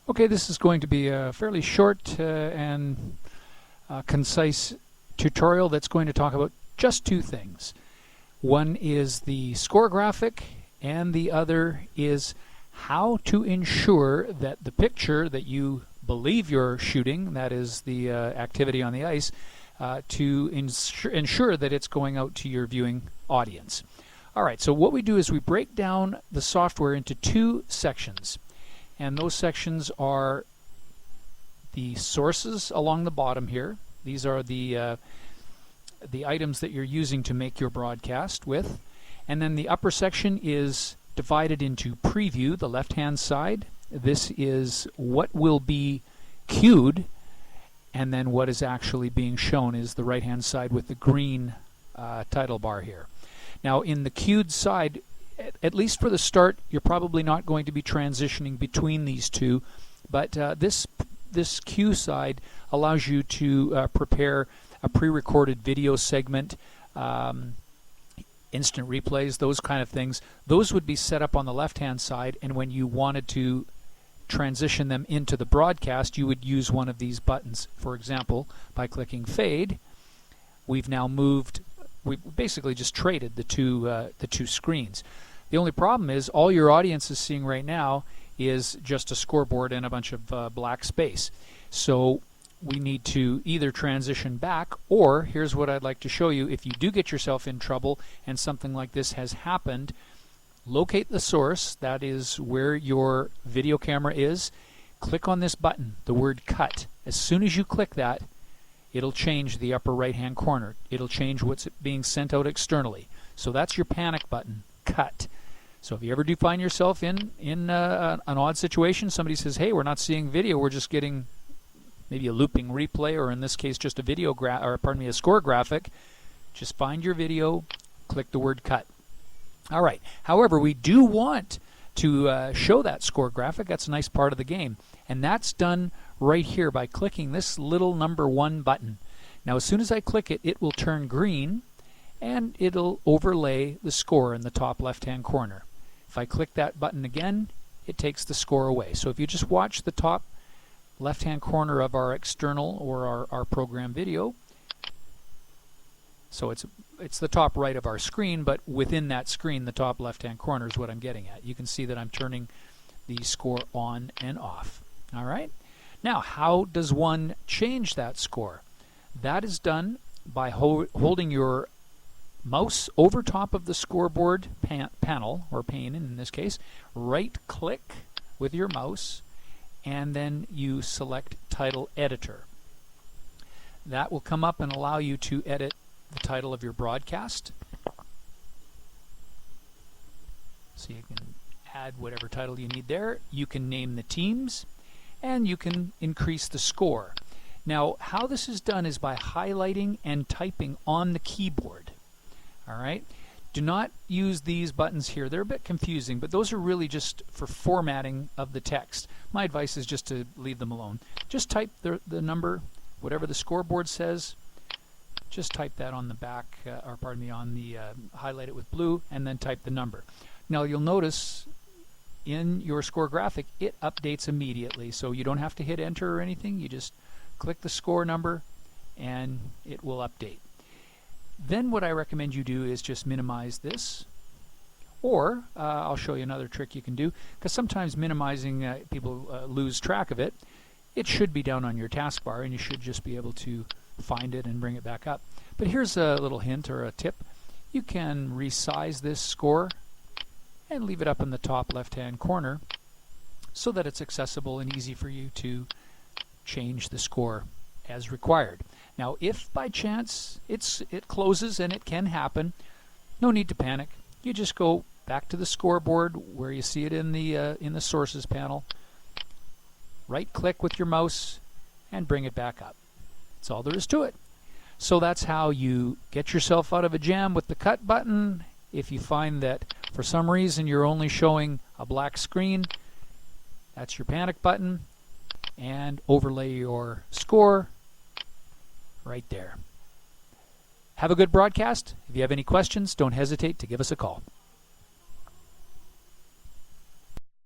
Okay, this is going to be a fairly short and concise tutorial that's going to talk about just two things. One is the score graphic, and the other is how to ensure that the picture that you believe you're shooting, that is the activity on the ice, to ensure that it's going out to your viewing audience. Alright, so what we do is we break down the software into two sections. And those sections are the sources along the bottom here. These are the items that you're using to make your broadcast with. And then the upper section is divided into preview, the left-hand side. This is what will be cued, and then what is actually being shown is the right-hand side with the green title bar here. Now, in the cued side, at least for the start, you're probably not going to be transitioning between these two, but this cue side allows you to prepare a pre-recorded video segment, instant replays, those kind of things. Those would be set up on the left-hand side, and when you wanted to transition them into the broadcast, you would use one of these buttons. For example, by clicking Fade, we've now moved. We basically just traded the two screens. The only problem is all your audience is seeing right now is just a scoreboard and a bunch of black space. So we need to either transition back, or here's what I'd like to show you. If you do get yourself in trouble and something like this has happened, locate the source, that is where your video camera is, click on this button, the word cut. As soon as you click that, it'll change the upper right hand corner. It'll change what's being sent out externally. So that's your panic button, cut. So if you ever do find yourself in an odd situation, somebody says, hey, we're not seeing video, we're just getting maybe a looping replay, or in this case just a score graphic, just find your video, click the word cut. All right. However, we do want to show that score graphic. That's a nice part of the game, and that's done right here by clicking this little number 1 button. Now as soon as I click it, it will turn green and it'll overlay the score in the top left-hand corner. If I click that button again, it takes the score away. So if you just watch the top left-hand corner of our external or our program video, so it's the top right of our screen, but within that screen, the top left-hand corner is what I'm getting at. You can see that I'm turning the score on and off. All right? Now, how does one change that score? That is done by holding your mouse over top of the scoreboard panel, or pane in this case, right-click with your mouse, and then you select Title Editor. That will come up and allow you to edit the title of your broadcast. So you can add whatever title you need there. You can name the teams, and you can increase the score. Now, how this is done is by highlighting and typing on the keyboard. All right? Do not use these buttons here. They're a bit confusing, but those are really just for formatting of the text. My advice is just to leave them alone. Just type the number, whatever the scoreboard says. Just type that on the back, highlight it with blue, and then type the number. Now you'll notice in your score graphic, it updates immediately, so you don't have to hit enter or anything. You just click the score number and it will update. Then what I recommend you do is just minimize this, or I'll show you another trick you can do, because sometimes minimizing, people lose track of it. It should be down on your taskbar, and you should just be able to find it and bring it back up. But here's a little hint or a tip. You can resize this score and leave it up in the top left-hand corner so that it's accessible and easy for you to change the score as required. Now, if by chance it closes, and it can happen, no need to panic. You just go back to the scoreboard where you see it in the sources panel, right-click with your mouse, and bring it back up. That's all there is to it. So that's how you get yourself out of a jam with the cut button. If you find that for some reason you're only showing a black screen, that's your panic button, and overlay your score right there. Have a good broadcast. If you have any questions, don't hesitate to give us a call.